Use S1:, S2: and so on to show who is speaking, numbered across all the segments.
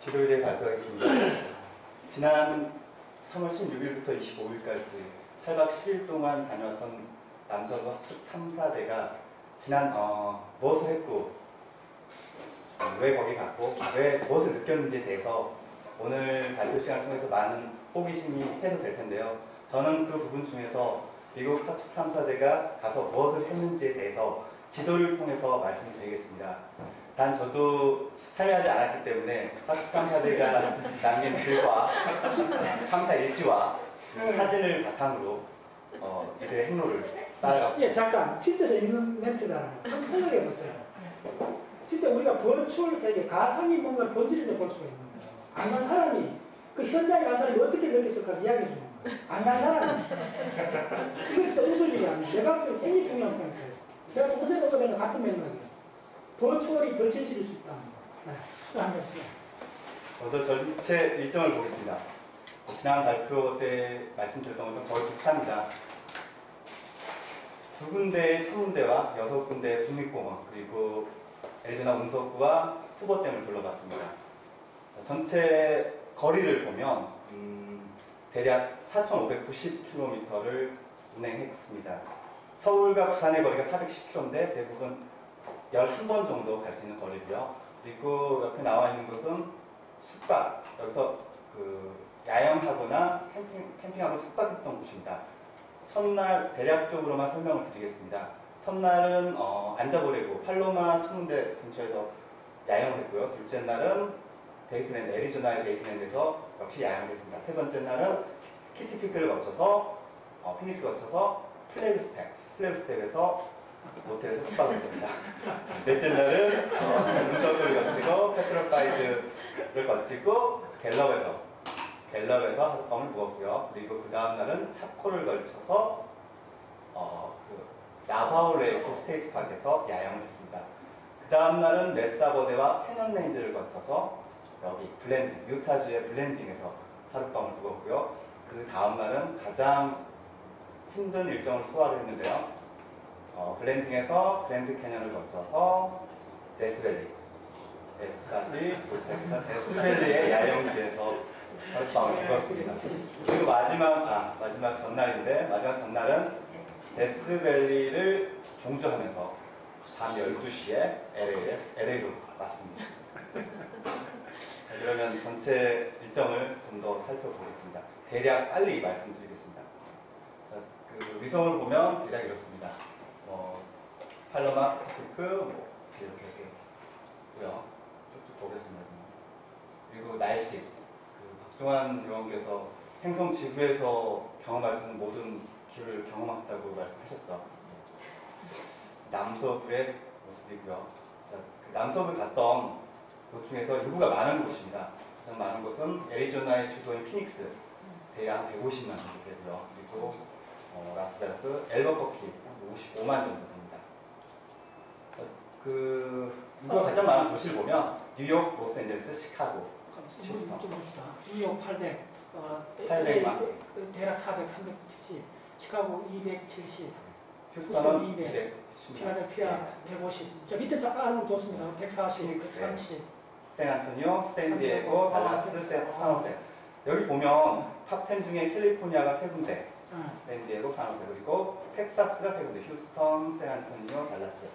S1: 지도에 대해 발표하겠습니다. 지난 3월 16일부터 25일까지 8박 10일 동안 다녀왔던 남서부 학습 탐사대가 지난 무엇을 했고 왜 거기 갔고 왜 무엇을 느꼈는지에 대해서 오늘 발표 시간을 통해서 많은 호기심이 해소될 텐데요. 저는 그 부분 중에서 미국 학습 탐사대가 가서 무엇을 했는지에 대해서 지도를 통해서 말씀을 드리겠습니다. 단 저도 참여하지 않았기 때문에 학습 탐사대가 남긴 글과 탐사 일지와 사진을 바탕으로 이들의 행로를 따라가고.
S2: 예, 잠깐. 진짜서 있는 멘트잖아요. 한번 생각해보세요. 진짜 우리가 버추얼 세계, 가상이 뭔가 본질을 볼 수가 있는 거예요. 안 간 사람이, 그 현장에 간 사람이 어떻게 느꼈을까 이야기해 주는 거예요. 안 간 사람이. 이거 진짜 웃을 일이 아니에요. 내가 볼 때 굉장히 중요한 포인트예요. 제가 군대 보고는 같은 맥락이에요. 버추얼이 더 진실일 수 있다는 거예요. 네, 한번 해주세요.
S1: 먼저 전체 일정을 보겠습니다. 지난 발표 때 말씀드렸던 것좀 거의 비슷합니다. 두 군데의 천문대와 6군데의 국립공원, 그리고 애리조나 운석구와 후보댐을 둘러봤습니다. 전체 거리를 보면 대략 4,590km를 운행했습니다. 서울과 부산의 거리가 410km인데 대부분 11번 정도 갈 수 있는 거리고요. 그리고 옆에 나와 있는 곳은 숙박, 여기서 야영하거나 캠핑하고 숙박했던 곳입니다. 첫날 대략적으로만 설명을 드리겠습니다. 첫날은 안자보레고 팔로마 천문대 근처에서 야영을 했고요. 둘째 날은 데이트랜드, 애리조나의 데이트랜드에서 역시 야영을 했습니다. 세 번째 날은 키티피크를 거쳐서 피닉스 거쳐서 플래그스텝에서 모텔에서 숙박을 했습니다. 넷째 날은 운석을 거치고 페트로파이드를 거치고 갤럽에서 하룻밤을 묵었고요. 그리고 그 다음 날은 샤코를 걸쳐서 나바오 레이크 스테이트 파크에서 야영을 했습니다. 그 다음 날은 메사버데와 캐년 레인지를 거쳐서 여기 유타주의 블렌딩에서 하룻밤을 묵었고요. 그 다음 날은 가장 힘든 일정을 소화를 했는데요. 블렌딩에서 그랜드 캐년을 거쳐서 데스밸리까지 도착해서 데스밸리의 야영지에서 하룻밤을 묵었습니다. 그리고 마지막 전날은 데스밸리를 종주하면서 밤 12시에 LA로 왔습니다. 그러면 전체 일정을 좀 더 살펴보겠습니다. 대략 빨리 말씀드리겠습니다. 그 위성을 보면 대략 이렇습니다. 팔로마, 키티피크, 이렇게 있고요. 쭉쭉 보겠습니다. 그리고 날씨. 박종환 요원께서 행성 지구에서 경험할 수 있는 모든 길을 경험했다고 말씀하셨죠. 남서부의 모습이고요. 그 남서부 갔던 곳 중에서 인구가 많은 곳입니다. 가장 많은 곳은 애리조나의 주도인 피닉스, 대략 150만 정도 되고요. 그리고 라스베가스, 앨버커키 55만 정도 됩니다. 인구가 가장 많은 도시를 보면 뉴욕, 로스앤젤레스, 시카고, 휴스턴.
S2: 좀 봅시다. 뉴욕 800,
S1: 800만.
S2: 대략 400, 370, 시카고 270,
S1: 휴스턴은
S2: 200, 필라델피아 150. 저 밑에 하는 거 좋습니다. 140, 130.
S1: 샌안토니오, 샌디에고, 달라스, 산호세. 여기 보면 탑10 중에 캘리포니아가 3군데, 샌디에고, 산호세, 그리고 텍사스가 3군데, 휴스턴, 샌안토니오, 달라스.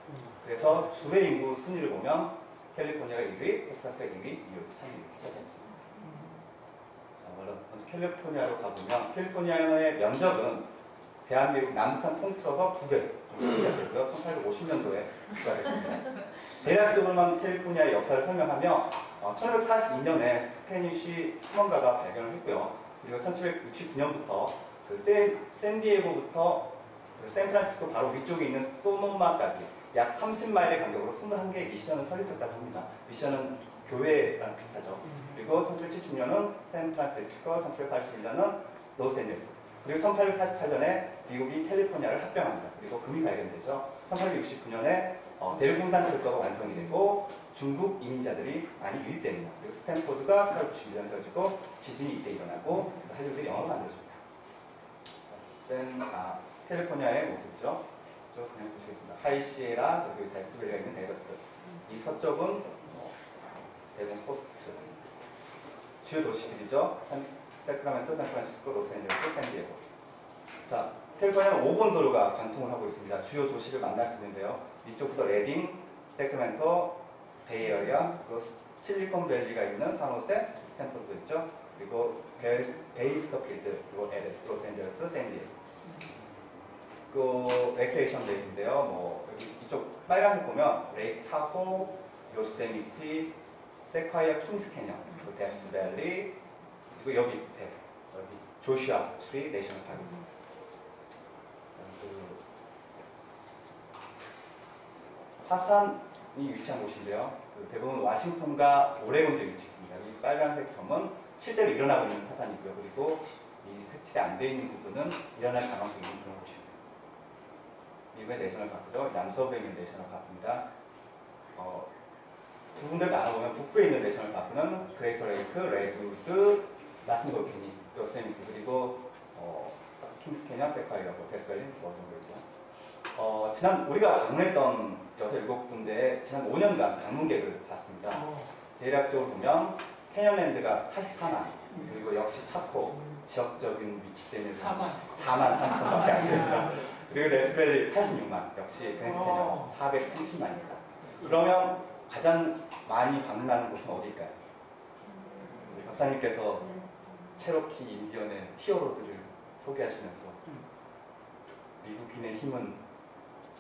S1: 그래서 주의 인구 순위를 보면 캘리포니아가 1위, 텍사스가 2위, 뉴욕 3위 찾았습니다. 먼저 캘리포니아로 가보면 캘리포니아의 면적은 대한민국 남북한 통틀어서 2배 정도가 되고요. 1850년도에 추가됐습니다. 대략적으로만 캘리포니아의 역사를 설명하며 1542년에 스페니쉬 탐험가가 발견을 했고요. 그리고 1769년부터 샌디에고부터 샌프란시스코 바로 위쪽에 있는 소노마까지 약 30마일의 간격으로 21개의 미션을 설립했다고 합니다. 미션은 교회랑 비슷하죠. 그리고 1770년은 샌프란시스코, 1781년은 로스앤젤레스, 그리고 1848년에 미국이 캘리포니아를 합병합니다. 그리고 금이 발견되죠. 1869년에 대륙횡단 철도가 완성이 되고 중국 이민자들이 많이 유입됩니다. 그리고 스탠포드가 1891년 터지고 지진이 이때 일어나고 할리우드 영화로 만들어집니다. 캘리포니아의 모습이죠. 쭉 그냥 보시겠습니다. 하이시에라, 그리고 데스밸리가 있는 데저트. 이 서쪽은 대동 코스트, 주요 도시들이죠. 세크라멘토, 샌프란시스코, 로스앤젤레스, 샌디에고. 자, 캘리포니아는 5번 도로가 관통을 하고 있습니다. 주요 도시를 만날 수 있는데요. 이쪽부터 레딩, 세크라멘토, 베이에리아, 그리고 실리콘밸리가 있는 산호세, 스탠포드도 있죠. 그리고 베이스터필드, 그리고 LA, 로스앤젤레스, 샌디에고. 그 레크레이션 레이크인데요. 뭐 여기 이쪽 빨간색 보면 레이크 타호, 요세미티, 세콰이어 킹스 캐년, 그리고 데스밸리, 그리고 여기 밑에 여기 조슈아 트리 내셔널 파크 있습니다. 화산이 위치한 곳인데요. 대부분 워싱턴과 오레곤 쪽에 위치해 있습니다. 이 빨간색 점은 실제로 일어나고 있는 화산이고요. 그리고 이 색칠이 안 되어 있는 부분은 일어날 가능성이 있는 그런 곳입니다. 미국의 내셔널 파크죠. 남서부에 있는 내셔널 파크입니다. 두 군데 나눠보면 북부에 있는 내셔널 파크는 그레이터 레이크, 레드우드, 나슨 볼케니, 요세미티 그리고 킹스 캐년, 세콰이어, 데스밸리 뭐 정도 있고. 지난 우리가 방문했던 6-7군데 지난 5년간 방문객을 봤습니다. 대략적으로 보면 캐년랜드가 44만 그리고 역시 차코 지역적인 위치 때문에 4만 3천밖에 안 됩니다. 그리고 데스밸리 86만 역시 그랜드 캐년 430만입니다. 그러면 가장 많이 방문하는 곳은 어딜까요? 박사님께서 체로키 인디언의 티어로드를 소개하시면서 미국인의 힘은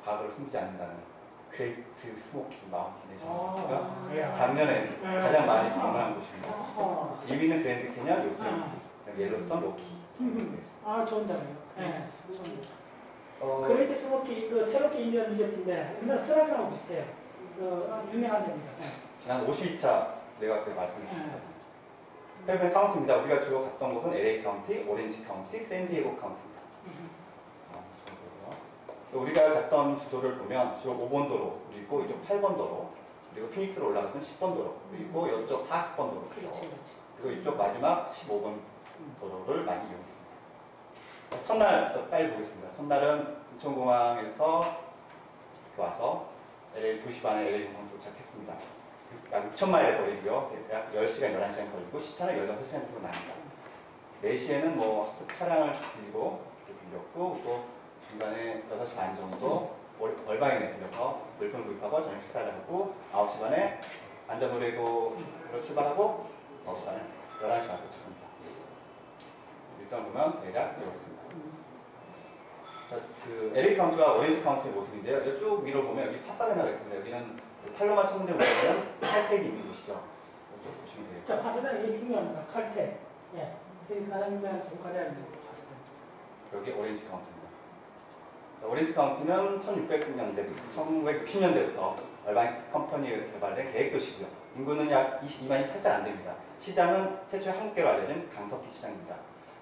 S1: 과거를 숨기지 않는다는 그레이트 스모키 마운틴 내셔널 작년에 가장 많이 방문한 곳입니다. 2위는 그랜드 캐년, 요세미티, 옐로스톤, 로키.
S2: 좋은 자료요. 네. 그레이트 스모키, 그 체로키 인디언 리조트인데 우리나라 설악산하고 비슷해요. 유명한 데입니다.
S1: 지난 52차 내가 그때 말씀드렸죠. 캘리포니아 카운티입니다. 우리가 주로 갔던 곳은 LA 카운티, 오렌지 카운티, 샌디에고 카운티입니다. 우리가 갔던 주도를 보면 주로 5번 도로, 그리고 이쪽 8번 도로, 그리고 피닉스로 올라갔던 10번 도로, 그리고 이쪽 40번 도로, 그리고 이쪽 마지막 15번 도로를 많이 이용했습니다. 첫날 빨리 보겠습니다. 첫날은 인천공항에서 와서 LA 2시 반에 LA 공항 도착했습니다. 약 6,000마일 거리고요. 약 10시간, 11시간 걸리고 시차는 16시간 정도 납니다. 4시에는 뭐 학습 차량을 빌렸고 또 중간에 6시 반 정도 월방인에 들려서 물품 구입하고 저녁 식사를 하고 9시 반에 안전브레이크로 출발하고 9시 반에 11시 반 도착합니다. 일정을 보면 대략 이렇습니다. 자, 그 LA 카운티가 오렌지 카운티의 모습인데요. 여기 쭉 위로 보면 여기 파사데나가 있습니다. 여기는 팔로마 천문대 보시면 칼텍이 있는 곳이죠. 이쪽 보시면 되겠죠.
S2: 자, 파사데나 이게 중요합니다. 칼텍. 예. 세계 가장 유명한 동카레아입니다. 파사데나.
S1: 여기 오렌지 카운티입니다. 자, 오렌지 카운티는 1960년대부터 얼바인 컴퍼니에서 개발된 계획도시고요. 인구는 약 22만이 살짝 안 됩니다. 시장은 최초의 한국계로 알려진 강석기 시장입니다.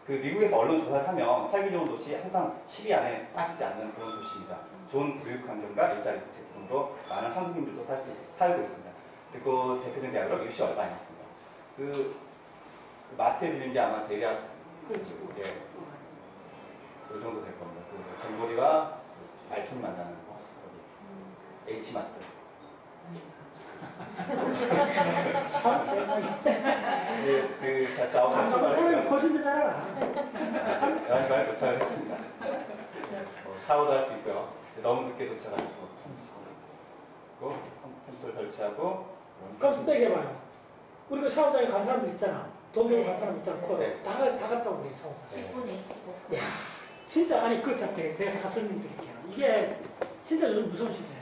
S1: 그 미국에서 언론 조사를 하면 살기 좋은 도시 항상 10위 안에 빠지지 않는 그런 도시입니다. 좋은 교육 환경과 일자리 대책 등으로 많은 한국인들도 살고 있습니다. 그리고 대표적인 대학으로 UC 얼바인이 있습니다. 그 마트에 들린 게 아마 대략 예, 이 정도 될 겁니다. 그 잼보리와 말통이 만나는 거 여기 H마트.
S2: 참 세상에.
S1: 그 다시 9시
S2: 사람이
S1: 출발했고요.
S2: 훨씬 더 잘 알아.
S1: 11시 반에 도착을 했습니다. 샤워도 할 수 있고요. 너무 늦게 도착하고 그리고 컴퓨터를 설치하고
S2: 그럼 스펙 해봐요. 우리가 샤워장에 간 사람들 있잖아. 동경에 간 사람 있잖아.
S1: 네.
S2: 다 갔다고 그래, 샤워장.
S3: 10분에 15분.
S2: 야, 진짜 아니 그 참 내가 설명드릴게요. 이게 진짜 요즘 무서운 시대예요.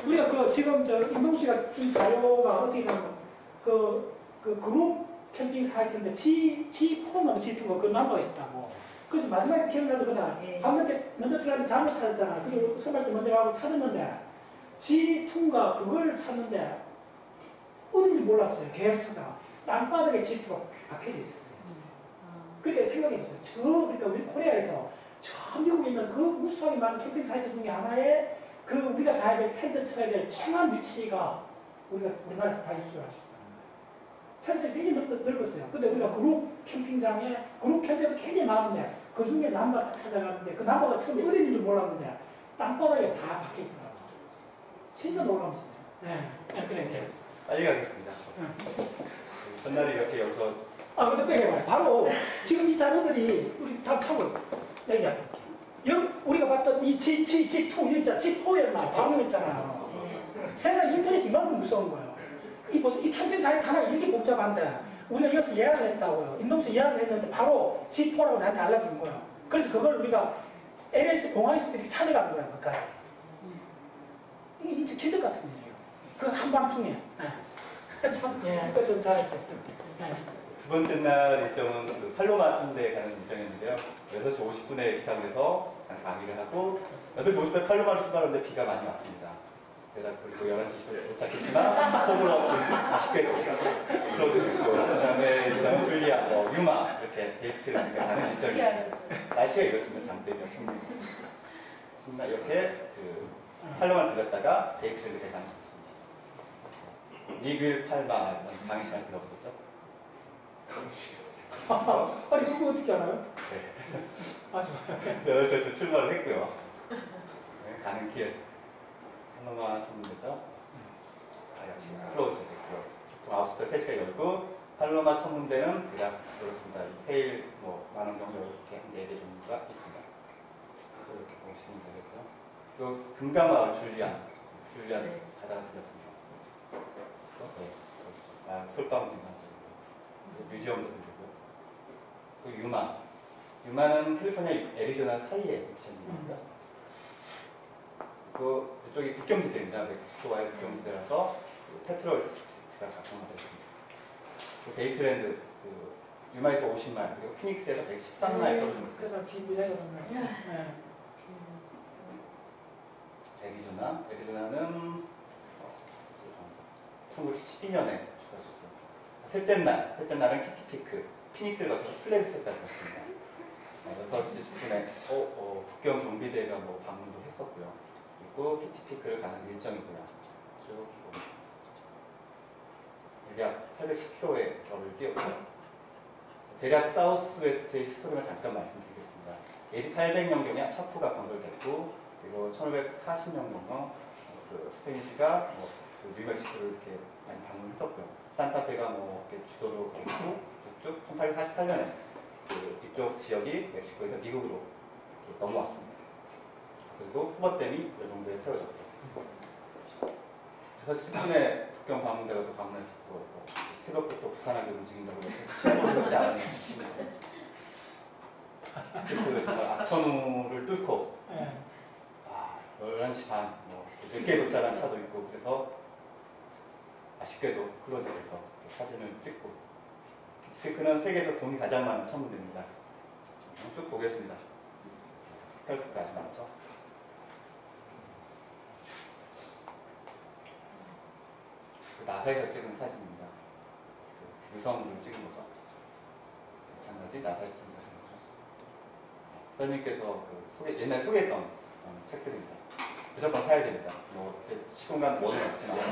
S2: 우리가 그 지금 저 임동수 씨가 준 자료가 어떻게 보면 그 그룹 캠핑 사이트인데 G4나 G2가 그 넘버가 있었다고. 그래서 마지막에 기억나서 그날
S3: 네.
S2: 밤늦게 먼저 들어가는데 잘못 찾았잖아. 그리고 선발 때 먼저 가고 찾았는데 G2가 그걸 찾는데 어딘지 몰랐어요. 계속 찾다가 땅바닥에 G2가 박혀져 있었어요. 그게 생각해보세요. 그러니까 우리 코리아에서 저 미국에 있는 그 무수하게 많은 캠핑 사이트 중에 하나에 그 우리가 자야 될 텐트 쳐야 될 최한 위치가 우리나라에서 다 입수를 할 수 있다. 텐트가 굉장히 넓었어요. 근데 우리가 그룹 캠핑장에 그룹 캠핑도 굉장히 많은데 그 중에 남바 딱 찾아갔는데 그 남바가 처음 어딘지 몰랐는데 땅바닥에 다 박혀 있더라고. 진짜 놀라웠어요. 네, 그래.
S1: 빨리 가겠습니다. 전날에 이렇게 여기서
S2: 그래서 빼봐요. 바로 지금 이 자료들이 우리 다 한번 얘기할게요. 우리가 봤던 이 G2 있잖아. G4였나? 방어였잖아. 세상 인터넷이 이만큼 무서운 거예요. 이 캠페인 사이트 하나 이렇게 복잡한데 우리가 이것을 예약을 했다고요. 인동서 예약을 했는데 바로 G4라고 나한테 알려준 거예요. 그래서 그걸 우리가 LS 공항에서 이렇게 찾아간 거예요. 그까지. 이게 진짜 기적 같은 일이에요. 그 한밤중에. 참, 그거 좀 잘했어요.
S1: 두 번째 날 일정은 그 팔로마 천대에 가는 일정이었는데요. 6시 50분에 기상을 해서 강의를 하고 8시 50분에 팔로마를 출발하는데 비가 많이 왔습니다. 그리고 11시 20분에 도착했지만 호불호 쉽게 도착하고 그 다음에 일정은 줄리아, 유마 이렇게 데이트를 가는 일정이었습니다. 날씨가 이렇습니다. 장대면 정말 이렇게 그 팔로마를 들렸다가 데이트를 이렇게 가는 것입니다. 니빌 팔마 강의 시간에 들었었죠.
S2: 아니 그거 어떻게 알아요?
S1: 네.
S2: 좋아요.
S1: 8시에 출발을 했고요. 네, 가는 길 팔로마 천문대죠. 역시 클로즈 됐고요. 보통 9시부터 3시가 열고 팔로마 천문대는 대략 그렇습니다. 페일 만원 정도 이렇게 한 4개 정도가 있습니다. 이렇게 보시면 되겠고요. 그리고 금강마을 줄리안 가다가 들렸습니다. 네, 솔방울 금강 뮤지엄도 들리고요. 그리고 유마는 캘리포니아 애리조나 사이에 위치합니다. 그 이쪽이 국경지대입니다. 멕시코와의 국경지대라서 페트롤 디스트릭트가 가까워져 있습니다. 그 데이트랜드 유마에서 50마일 그리고 피닉스에서 113마일 떨어져 있습니다.
S2: 그래서 비부자였나요?
S1: 애리조나는 1912년에 추가됐고요. 셋째 날은 키티피크, 피닉스를 거쳐서 플래그스텝까지 갔습니다. 6시 10분에 국경 경비대가 방문도 했었고요. 그리고 키티피크를 가는 일정이고요. 쭉 대략 810km의 결을 뛰었고요. 대략 사우스웨스트의 스토리만 잠깐 말씀드리겠습니다. AD 800년경에 차프가 건설됐고 그리고 1540년경 스페니시가 뉴멕시코를 이렇게 많이 방문했었고요. 산타페가 이렇게 주도로 됐고 쭉쭉 1848년에 이쪽 지역이 멕시코에서 미국으로 넘어왔습니다. 그리고 후버댐이 이 정도에 세워졌고 6시 10분에 국경 방문대가 또 방문했었고 새벽부터 부산하게 움직인다고 신고를 하지 않았는 그리고 정말 악천후를 뚫고 11시 반 늦게 도착한 차도 있고 그래서 아쉽게도 클로즈돼서 사진을 찍고 키티피크는 세계에서 돈이 가장 많은 천문대입니다. 쭉 보겠습니다. 헬스가 아주 많죠. 나사에서 찍은 사진입니다. 유성으로 찍은 거죠. 마찬가지 나사에서 찍은 사진이죠. 선생님께서 옛날에 소개했던 책들입니다. 무조건 사야 됩니다. 시공간 뭐는 없지만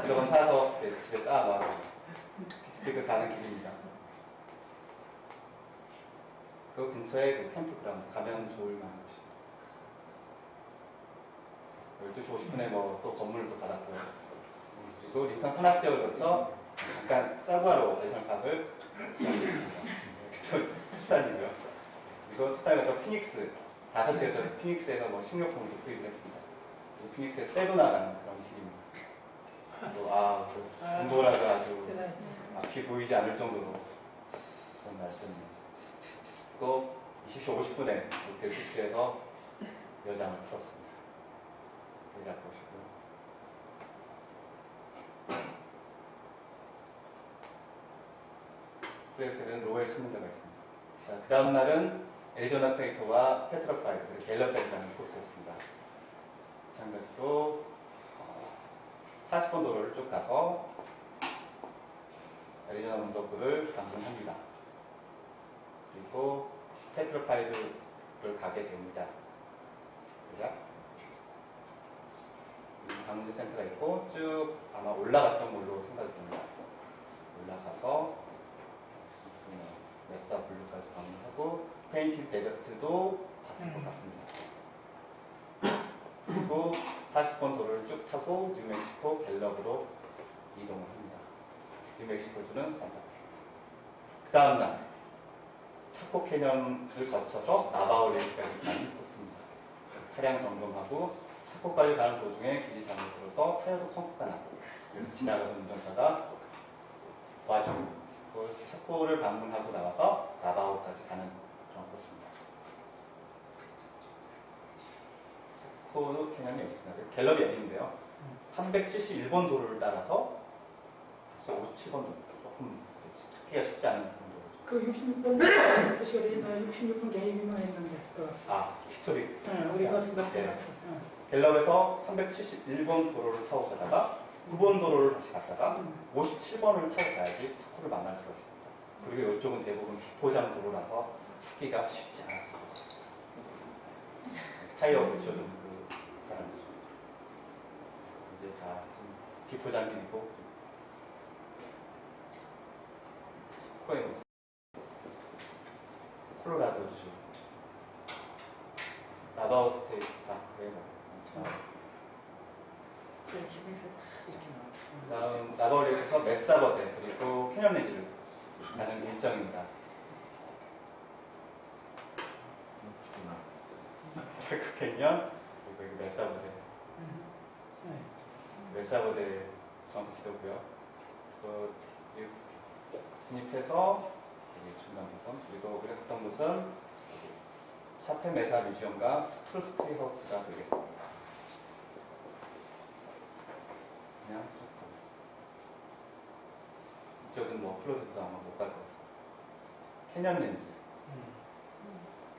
S1: 무조건 사서 집에 쌓아놔서 비스티크 가는 길입니다. 그 근처에 캠프그라운드 가면 좋을 만한 곳입니다. 12시 50분에 또 건물을 또 받았고요. 그리고 링컨 산악 지역을 거쳐 잠깐 사구아로 내셔널 파크를 지나겠습니다. 그쪽 투싼이고요. 그리고 투싼에 가서 피닉스 5시에 저 피닉스에서 식료품을 또 구입을 했습니다. 그리고 피닉스에 세도나 가는 그런 길입니다. 온도라가 아주 앞이 보이지 않을 정도로 그런 날씨였네요. 그리고 20시 50분에 호텔 숙소에서 여장을 풀었습니다. 여기 보시고요. 플레이스에는 로엘 천문대가 있습니다. 자, 그 다음 날은 애리조나 크레이터와 페트라파이드 그리고 갤러까지 가는 코스였습니다. 마찬가지로 40번 도로를 쭉 가서 애리조나 문서부를 방문합니다. 그리고 페트라파이드를 가게 됩니다. 대략 방문제 센터가 있고 쭉 아마 올라갔던 걸로 생각이 듭니다. 올라가서 메사 블루까지 방문하고 페인팅 데저트도 봤을 것 같습니다. 그리고 40번 도로를 쭉 타고 뉴멕시코 갤럽으로 이동을 합니다. 뉴멕시코주는 산타페. 그 다음날 차코 캐년을 거쳐서 나바오 레이크까지 가는 코스입니다. 차량 점검하고 차코까지 가는 도중에 길이 잘못들어서 타이어도 펑크가 나고 그래서 지나가던 운전자가 와주고 그 차코를 방문하고 나와서 나바오까지 가는 그런 코스입니다. 차코 캐년이 여기 있습니다. 갤러리 여기인데요. 371번 도로를 따라서 다시 57번 도로 조금 찾기가 쉽지 않은 그런 도로죠.
S2: 그 66번 표시가 되어 있나요? 66번 개입이만 했는데.
S1: 히스토리.
S2: 우리 그것은 몇
S1: 네.
S2: 번 갔어.
S1: 갤럽에서 371번 도로를 타고 가다가 9번 도로를 다시 갔다가 57번을 타고 가야지 차코를 만날 수가 있습니다. 그리고 이쪽은 대부분 비포장 도로라서 찾기가 쉽지 않았을 것 같습니다. 타이어 붙여준 그 사람이죠. 이제 다 좀 비포장 길이고 차코의 모습. 콜로라도주 나바오 스테이트 파크에 지나가겠습니다. 다음 나바오레이크에서 메사버데 그리고 캐년레지를 가는 일정입니다. 차코 캐년 그리고 여기 메사버데 메사버데 정지도고요. 진입해서 여기 중간부분 그리고 우리가 갔던 곳은 샤페 메사 뮤지엄과 스프루스 트리 하우스가 되겠습니다. 그냥 쭉 가겠습니다. 이쪽은 뭐 플로드도 아마 못 갈 것 같습니다. 캐년 렌즈.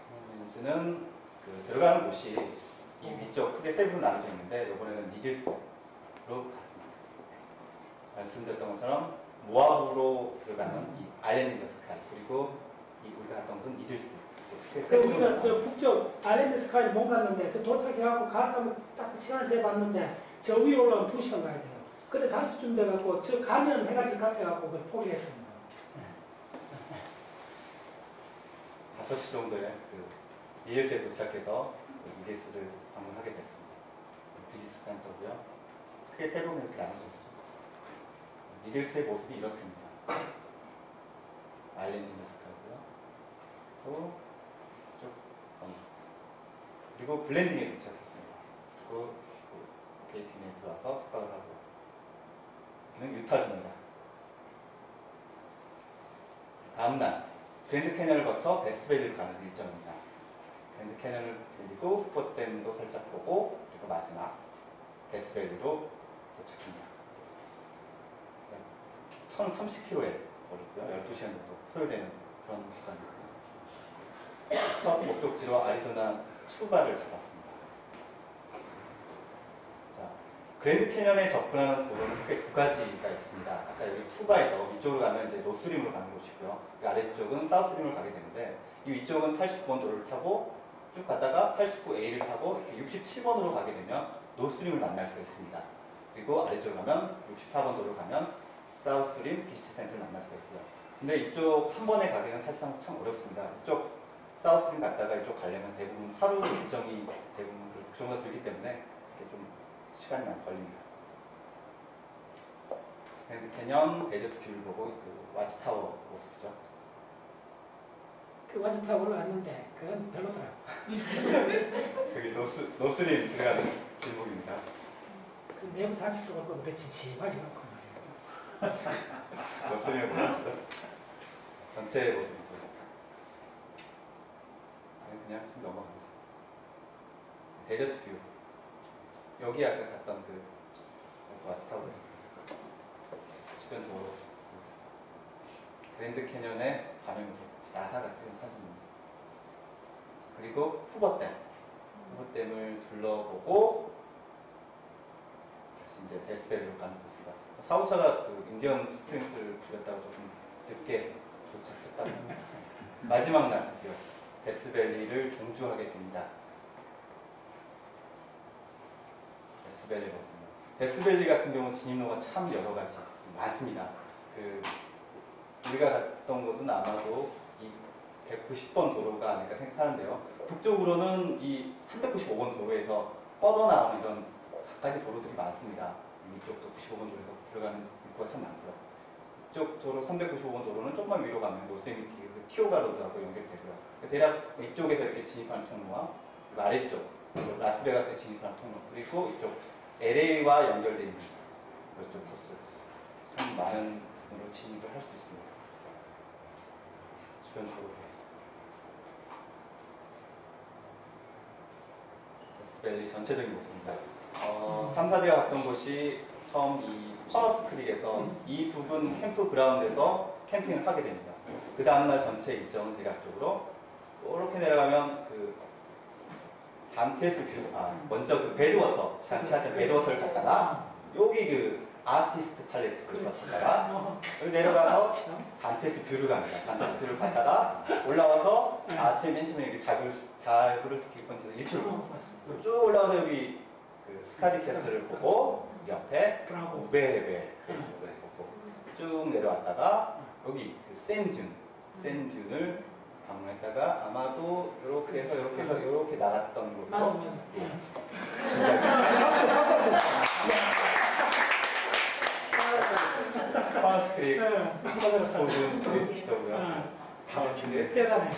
S1: 캐년 렌즈는 그 들어가는 곳이 이 위쪽 크게 세 부로 나눠져 있는데 이번에는 니들스로 갔습니다. 말씀드렸던 것처럼 모아브로 들어가는 이 아일랜드 스카이 그리고 이 우리가 갔던 곳은 니들스.
S2: 우리가 저 북쪽 아일랜드 스카이 못 갔는데 저 도착해갖고 가까면 딱 시간을 재봤는데 저 위에 올라오면 2시간 가야 돼요. 근데 5시쯤 돼갖고 저 가면 해가 질 것 같아갖고 포기했습니다.
S1: 5시 정도에 니들스에 도착해서 니들스를 방문하게 됐습니다. 비즈니스 센터고요. 크게 세 부분 이렇게 나눠져 있죠. 니들스의 모습이 이렇습니다. 아일랜드 스카이고요. 또 쭉 넘어갔습니다. 그리고 블렌딩에 도착했습니다. 그리고 게이팅에 들어와서 숙박을 하고 여기는 유타주입니다. 다음날 그랜드 캐년을 거쳐 데스밸리로 가는 일정입니다. 그랜드 캐년을 들리고 후포댐도 살짝 보고 그리고 마지막 데스밸리로 도착합니다. 1030km의 거리고요. 12시간 정도 소요되는 그런 구간입니다. 첫 목적지로 아리조나 투바를 잡았습니다. 자, 그랜드 캐년에 접근하는 도로는 크게 두 가지가 있습니다. 아까 여기 투바에서 위쪽으로 가면 이제 노스림으로 가는 곳이고요. 그 아래쪽은 사우스림으로 가게 되는데 이 위쪽은 89번 도로를 타고 쭉 가다가 89A를 타고 이렇게 67번으로 가게 되면 노스림을 만날 수가 있습니다. 그리고 아래쪽으로 가면 64번 도로로 가면 사우스림 비스트 센터를 만날 수가 있고요. 근데 이쪽 한 번에 가기는 사실상 참 어렵습니다. 이쪽 사우스림 갔다가 이쪽 가려면 대부분 하루 일정이 대부분 그 정도 들기 때문에 이렇게 좀 시간이 많이 걸립니다. 그랜드 캐년 데저트 뷰를 보고 그 와치타워 모습이죠.
S2: 그 와즈타워 올라왔는데 그건 별로더라고.
S1: 여기 노스림 들어가는 길목입니다.
S2: 그 내부 장식도 그렇고 되게 찜찜하게 놓고 말이에요.
S1: 노스림의 모습이죠. 전체 모습이죠. 그냥 좀 넘어가겠습니다. 데저트 뷰. 여기 아까 갔던 그 와치타워였습니다. 주변 도로 그랜드 캐년의 밤의 모습, 나사가 찍은 사진입니다. 그리고 후보댐을 둘러보고 다시 이제 데스밸리로 가는 곳입니다. 사고차가 그 인디언 스프링스를 줄였다고 조금 늦게 도착했다고 합니다. 마지막 날 드디어 데스밸리를 종주하게 됩니다. 데스밸리 모습입니다. 데스밸리 같은 경우는 진입로가 참 여러 가지 많습니다. 우리가 갔던 곳은 아마도 이 190번 도로가 아닐까 생각하는데요. 북쪽으로는 이 395번 도로에서 뻗어나오는 이런 갖가지 도로들이 많습니다. 이쪽도 95번 도로에서 들어가는 입구가 참 많고요. 이쪽 도로 395번 도로는 조금만 위로 가면 요세미티 그 티오가 로드하고 연결되고요. 대략 이쪽에서 이렇게 진입하는 통로와 그리고 아래쪽 그리고 라스베가스에 진입하는 통로 그리고 이쪽 LA와 연결되어 있는 이쪽 코스 참 많은 부분으로 진입을 할 수 있습니다. 주변 도로 데스밸리 전체적인 모습입니다. 탐사대가 갔던 곳이 처음 이 퍼너스 크릭에서 이 부분 캠프 그라운드에서 캠핑을 하게 됩니다. 그 다음날 전체 일정은 대략적으로 이렇게 내려가면 그 단테스 뷰, 먼저 그 배드워터, 지하철 배드워터를 갔다가 여기 그 아티스트 팔레트를 갔다가 여기 내려가서 단테스 뷰를 갑니다. 단테스 뷰를 갔다가 올라와서 아침 맨 처음에 여기 자그르 스키 포인트에서 일출을 보고 쭉 올라와서 여기 그 스카디체스를 보고 옆에 우베헤베 쪽을 보고 쭉 내려왔다가 여기 그 샌듄을 방문했다가 아마도 이렇게 해서 이렇게 나갔던 곳으로
S2: 맞아.
S1: 파스크릭 모든 트립이더고요. 파스크릭
S2: 대단해.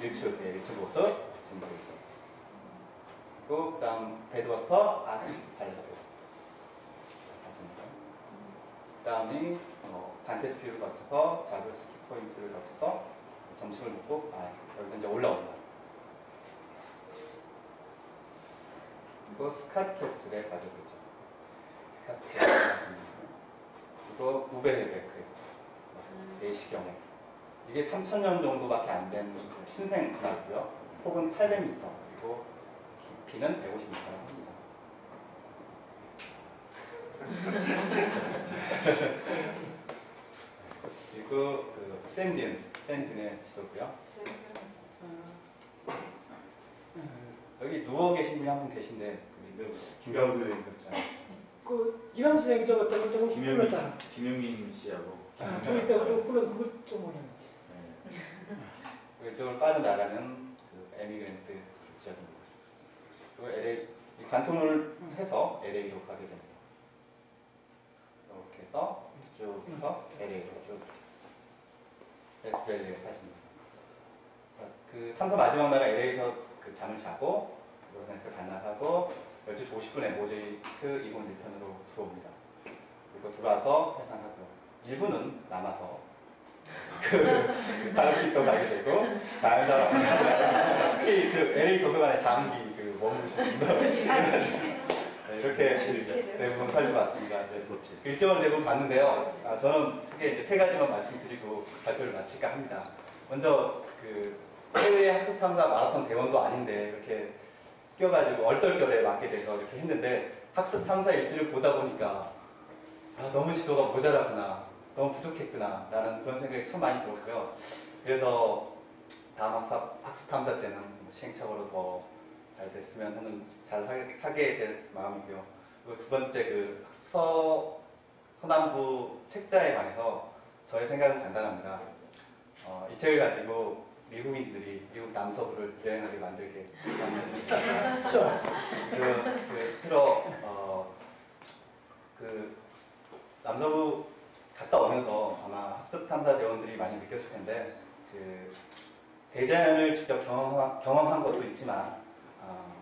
S1: 일출 모습 지금 그리고 그다음 배드워터 아티스트 팔레트 그다음에 단테스 뷰를 거쳐서 자그 스키 포인트를 거쳐서 점심을 먹고 여기서 이제 올라옵니다. 그리고 스카트캐슬에 가져오죠. 그리고 우베헤베크 내시경에 이게 3,000년 정도밖에 안 된 신생 분화고요. 폭은 800m 그리고 깊이는 150m라고 합니다. 그리고 그 샌듄의 지도고요. 여기 누워 계신 분이 한 분 계신데 김병수 선생님 그렇죠.
S2: 그 김양수 선생님 저거 불렀잖아.
S3: 김영민 씨하고
S2: 둘이 때가 불러서 그걸 좀 어려웠지.
S1: 이쪽으로 빠져나가는 그 에미그랜트 지역입니다. 그리고 LA 관통을 해서 LA로 가게 됩니다. 이렇게 해서 쭉 해서 LA로 쭉 데스밸리에 사십니다. 자, 그 탐사 마지막 날에 LA에서 그 잠을 자고 로렌스를 반납하고 12시 50분에 모제이트 201편으로 들어옵니다. 그리고 돌아와서 해상하고요. 일부는 남아서 그 다른 또 가게 되고 자연사람 특히 그 LA 도서관에 장기 그 머무르셨습니다. 이렇게 대부분 살펴 왔습니다. 일정을 대부분 봤는데요. 저는 크게 이제 세 가지만 말씀드리고 발표를 마칠까 합니다. 먼저 그 해외 학습 탐사 마라톤 대원도 아닌데 이렇게 껴가지고 얼떨결에 맡게 돼서 이렇게 했는데 학습 탐사 일지를 보다 보니까 너무 지도가 모자라구나, 너무 부족했구나 라는 그런 생각이 참 많이 들었고요. 그래서 다음 학습 탐사 때는 시행착오로 더 잘 됐으면 하는, 잘 하게 될 마음이고요. 그리고 두 번째 그 서남부 책자에 관해서 저의 생각은 간단합니다. 이 책을 가지고 미국인들이 미국 남서부를 여행하게 만들게 그 남서부 갔다 오면서 아마 학습 탐사 대원들이 많이 느꼈을 텐데 그 대자연을 직접 경험한 것도 있지만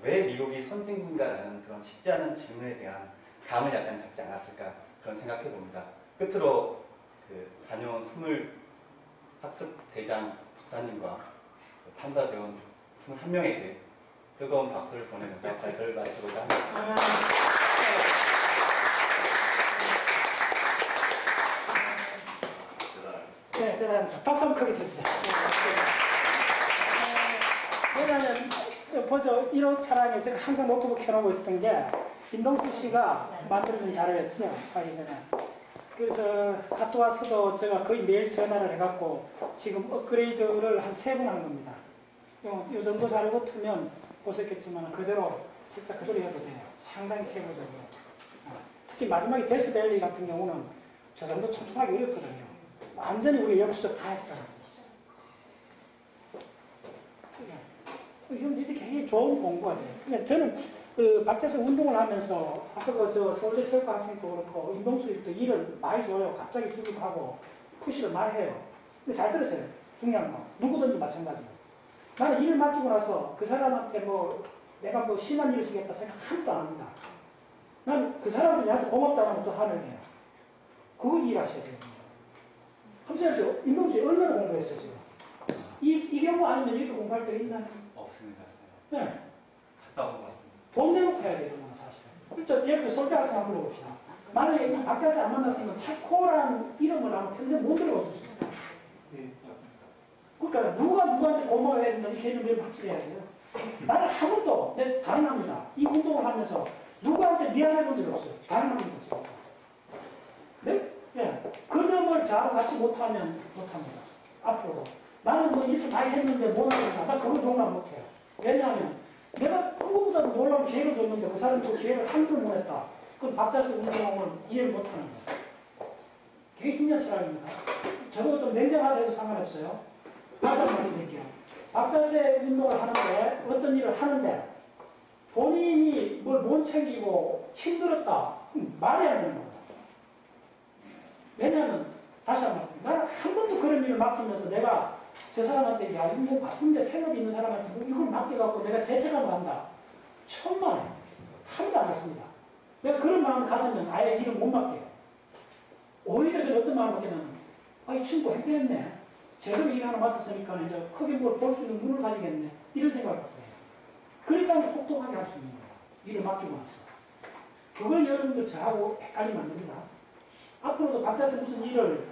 S1: 왜 미국이 선진국인가라는 그런 쉽지 않은 질문에 대한 감을 약간 잡지 않았을까 그런 생각해 봅니다. 끝으로 그 다녀온 학습 대장 박사님과 탐사 대원 21명에게 뜨거운 박수를 보내면서 발표를 마치고자 합니다.
S2: 네, 대단합니다. 박수 한번 크게 주세요. 왜냐하면 보죠. 1호 차량에 제가 항상 노트북 켜놓고 있었던 게 김동수 씨가 만들어준 자료였어요. 하기 전에. 그래서 갔다 와서도 제가 거의 매일 전화를 해갖고 지금 업그레이드를 한 3번 한 겁니다. 이 정도 자료 같으면 보셨겠지만 그대로 진짜 그대로 해도 돼요. 상당히 세부적으로. 특히 마지막에 데스밸리 같은 경우는 저 정도 촘촘하게 어렵거든요. 완전히 우리 역수적 다 했잖아. 이게 굉장히 좋은 공부가 돼요. 그냥 저는 그 박태석 운동을 하면서 아까 저 서울대 체육학생도 그렇고 임동수도 일을 많이 줘요. 갑자기 주기도 하고 푸시를 많이 해요. 근데 잘 들으세요. 중요한 거. 누구든지 마찬가지고. 나는 일을 맡기고 나서 그 사람한테 뭐 내가 뭐 심한 일을 쓰겠다 생각 하나도 안 합니다. 난 그 사람들이 나한테 고맙다고 하면 또 하늘이에요. 그거 이해하셔야 돼요. 한번 임동수 얼마나 공부했어요 지금? 이 경우 아니면 이렇게 공부할 때 있나?
S1: 없습니다.
S2: 네.
S1: 갔다 온 것 같습니다.
S2: 돈 내고 해야 되는 건 사실은. 일단 예를 들어 서울대 학생 한번 물어봅시다. 만약에 이 박자세 안 만났으면 차코라는 이름을 아마 평생 못 들어봤을 수 있어요.
S1: 네, 맞습니다.
S2: 그러니까 누가 누구한테 고마워해야 된다 이 개념을 확실히 해야 돼요. 나는 한 번도 내 가능합니다. 이 운동을 하면서 누구한테 미안해 본 적이 없어요. 가능합니다. 지금. 네? 예. 그 점을 잘 같이 못하면 못합니다. 앞으로도. 나는 뭐 이렇게 많이 했는데 못하는다. 나 그걸 용납 못해요. 왜냐하면 내가 그거보다 놀라운 기회를 줬는데 그 사람이 그 기회를 함부로 못 했다. 그건 박자세 운동을 이해를 못하는 거예요. 되게 중요한 시각입니다. 저도 좀 냉정하게 해도 상관없어요. 다시 한번 말씀드릴게요. 박자세 운동을 하는데 어떤 일을 하는데 본인이 뭘 못 챙기고 힘들었다. 말이 안 되는 겁니다. 왜냐하면 다시 한번 나는 한 번도 그런 일을 맡기면서 내가 저 사람한테 야 이거 뭐 바쁜데 생업이 있는 사람한테 뭐 이걸 맡겨갖고 내가 죄책감 한다. 천만에 한 번도 안 했습니다. 내가 그런 마음을 가지면 아예 일을 못 맡겨요. 오히려 저는 어떤 마음을 갖냐면 이 친구 행동했네. 제대로 일 하나 맡았으니까 이제 크게 뭘 볼 수 있는 눈을 가지겠네. 이런 생각을 갖고 해요. 그러니까 혹독하게 할 수 있는 거예요. 일을 맡기고 나서. 그걸 여러분들 저하고 헷갈리면 안 됩니다. 앞으로도 박자세 무슨 일을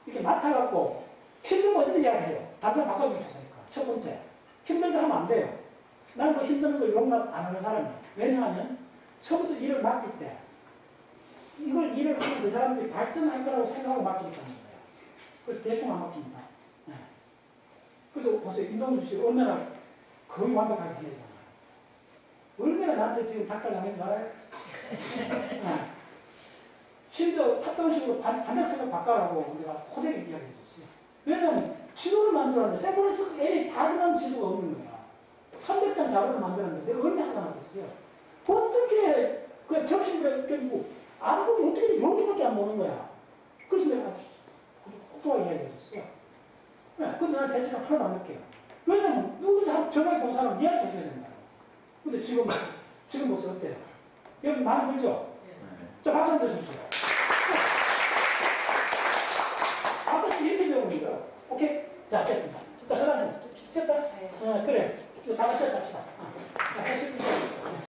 S2: 이렇게 맡아갖고 힘들면 어쨌든 이야기해요. 답변 바꿔줄 수 있으니까. 첫 번째. 힘들게 하면 안 돼요. 나는 그 힘든 걸 용납 안 하는 사람이에요. 왜냐하면 처음부터 일을 맡길 때 이걸 일을 하면 그 사람들이 발전할 거라고 생각하고 맡기기 때문에 거예요. 그래서 대충 안 맡깁니다. 네. 그래서 보세요. 임동수 씨 얼마나 거의 완벽하게 지내잖아요. 얼마나 나한테 지금 닭달라는 줄 알아요? 네. 심지어 탑다운식으로 반짝 생각 바꿔라고 내가 호되게 이야기해줬어요. 왜냐면 지도를 만들었는데 세븐에서 L이 다 들어간 지도가 없는 거야. 300장 자료를 만들었는데 내가 얼마나 하다 나겠어요. 어떻게 그냥 접시를 껴주고 안 보면 어떻게 이렇게밖에 안 보는 거야. 그래서 내가 아주 호되게 이야기해줬어요. 네, 근데 난 죄책감 하나도 안 느껴요. 왜냐면 누구든지 정말 본 사람 이야기 해줘야 된다. 근데 지금 모습 어때요? 여기 마음에 들죠? 자, 박수 한번 주십시오. 아까 이렇게 배우는 거야. 오케이? 자, 됐습니다. 자, 그다음 쉬었다? 그래. 잘하셨다 합시다. 자, 다시